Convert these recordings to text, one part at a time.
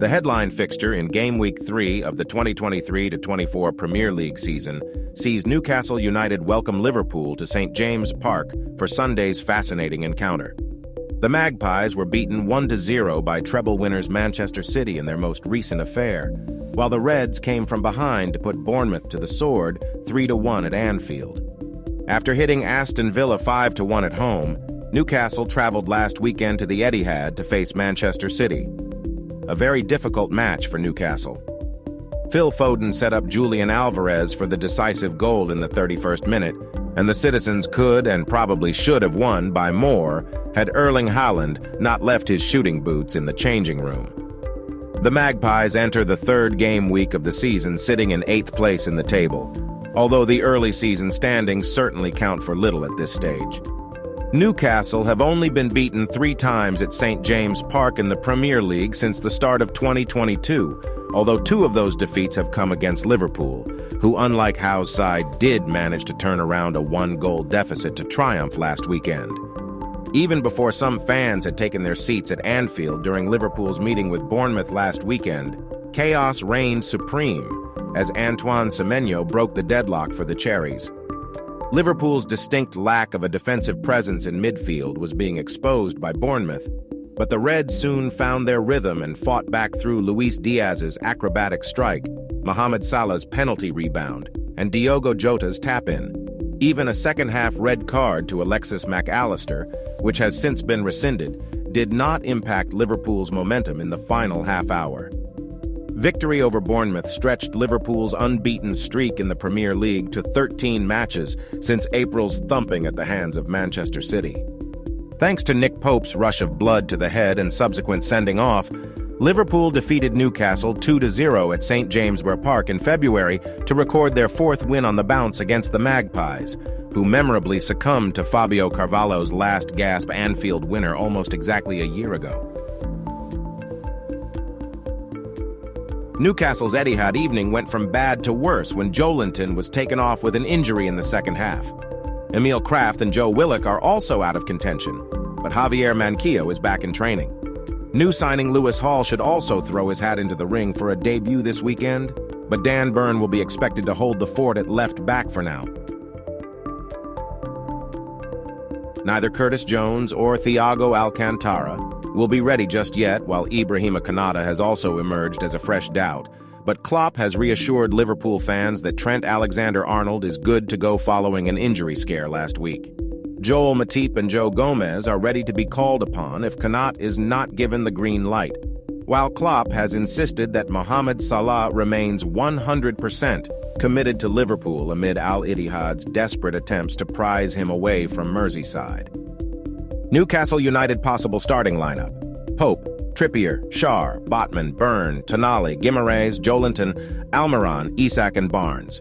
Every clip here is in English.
The headline fixture in Game Week 3 of the 2023-24 Premier League season sees Newcastle United welcome Liverpool to St. James' Park for Sunday's fascinating encounter. The Magpies were beaten 1-0 by treble winners Manchester City in their most recent affair, while the Reds came from behind to put Bournemouth to the sword 3-1 at Anfield. After hitting Aston Villa 5-1 at home, Newcastle traveled last weekend to the Etihad to face Manchester City. A very difficult match for Newcastle. Phil Foden set up Julian Alvarez for the decisive goal in the 31st minute, and the citizens could and probably should have won by more had Erling Haaland not left his shooting boots in the changing room. The Magpies enter the third game week of the season sitting in 8th place in the table, although the early season standings certainly count for little at this stage. Newcastle have only been beaten 3 times at St. James' Park in the Premier League since the start of 2022, although 2 of those defeats have come against Liverpool, who, unlike Howe's side, did manage to turn around a 1-goal deficit to triumph last weekend. Even before some fans had taken their seats at Anfield during Liverpool's meeting with Bournemouth last weekend, chaos reigned supreme as Antoine Semenyo broke the deadlock for the Cherries. Liverpool's distinct lack of a defensive presence in midfield was being exposed by Bournemouth, but the Reds soon found their rhythm and fought back through Luis Diaz's acrobatic strike, Mohamed Salah's penalty rebound, and Diogo Jota's tap-in. Even a second-half red card to Alexis Mac Allister, which has since been rescinded, did not impact Liverpool's momentum in the final half-hour. Victory over Bournemouth stretched Liverpool's unbeaten streak in the Premier League to 13 matches since April's thumping at the hands of Manchester City. Thanks to Nick Pope's rush of blood to the head and subsequent sending off, Liverpool defeated Newcastle 2-0 at St. James' Park in February to record their 4th win on the bounce against the Magpies, who memorably succumbed to Fabio Carvalho's last-gasp Anfield winner almost exactly a year ago. Newcastle's Etihad evening went from bad to worse when Joelinton was taken off with an injury in the second half. Emil Kraft and Joe Willock are also out of contention, but Javier Manquillo is back in training. New signing Lewis Hall should also throw his hat into the ring for a debut this weekend, but Dan Burn will be expected to hold the fort at left back for now. Neither Curtis Jones or Thiago Alcantara will be ready just yet, while Ibrahima Konate has also emerged as a fresh doubt. But Klopp has reassured Liverpool fans that Trent Alexander-Arnold is good to go following an injury scare last week. Joel Matip and Joe Gomez are ready to be called upon if Konate is not given the green light, while Klopp has insisted that Mohamed Salah remains 100% committed to Liverpool amid Al Ittihad's desperate attempts to prize him away from Merseyside. Newcastle United possible starting lineup: Pope, Trippier, Schär, Botman, Byrne, Tonali, Guimaraes, Joelinton, Almiron, Isak and Barnes.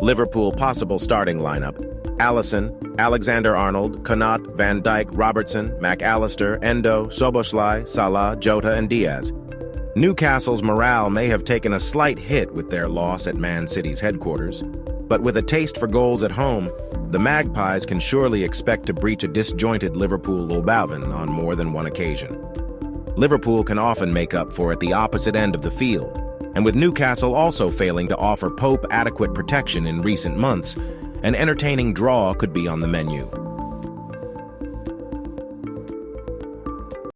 Liverpool possible starting lineup: Alisson, Alexander-Arnold, Konate, Van Dijk, Robertson, Mac Allister, Endo, Szoboszlai, Salah, Jota and Diaz. Newcastle's morale may have taken a slight hit with their loss at Man City's headquarters, but with a taste for goals at home, the Magpies can surely expect to breach a disjointed Liverpool Lobauven on more than one occasion. Liverpool can often make up for it the opposite end of the field, and with Newcastle also failing to offer Pope adequate protection in recent months, an entertaining draw could be on the menu.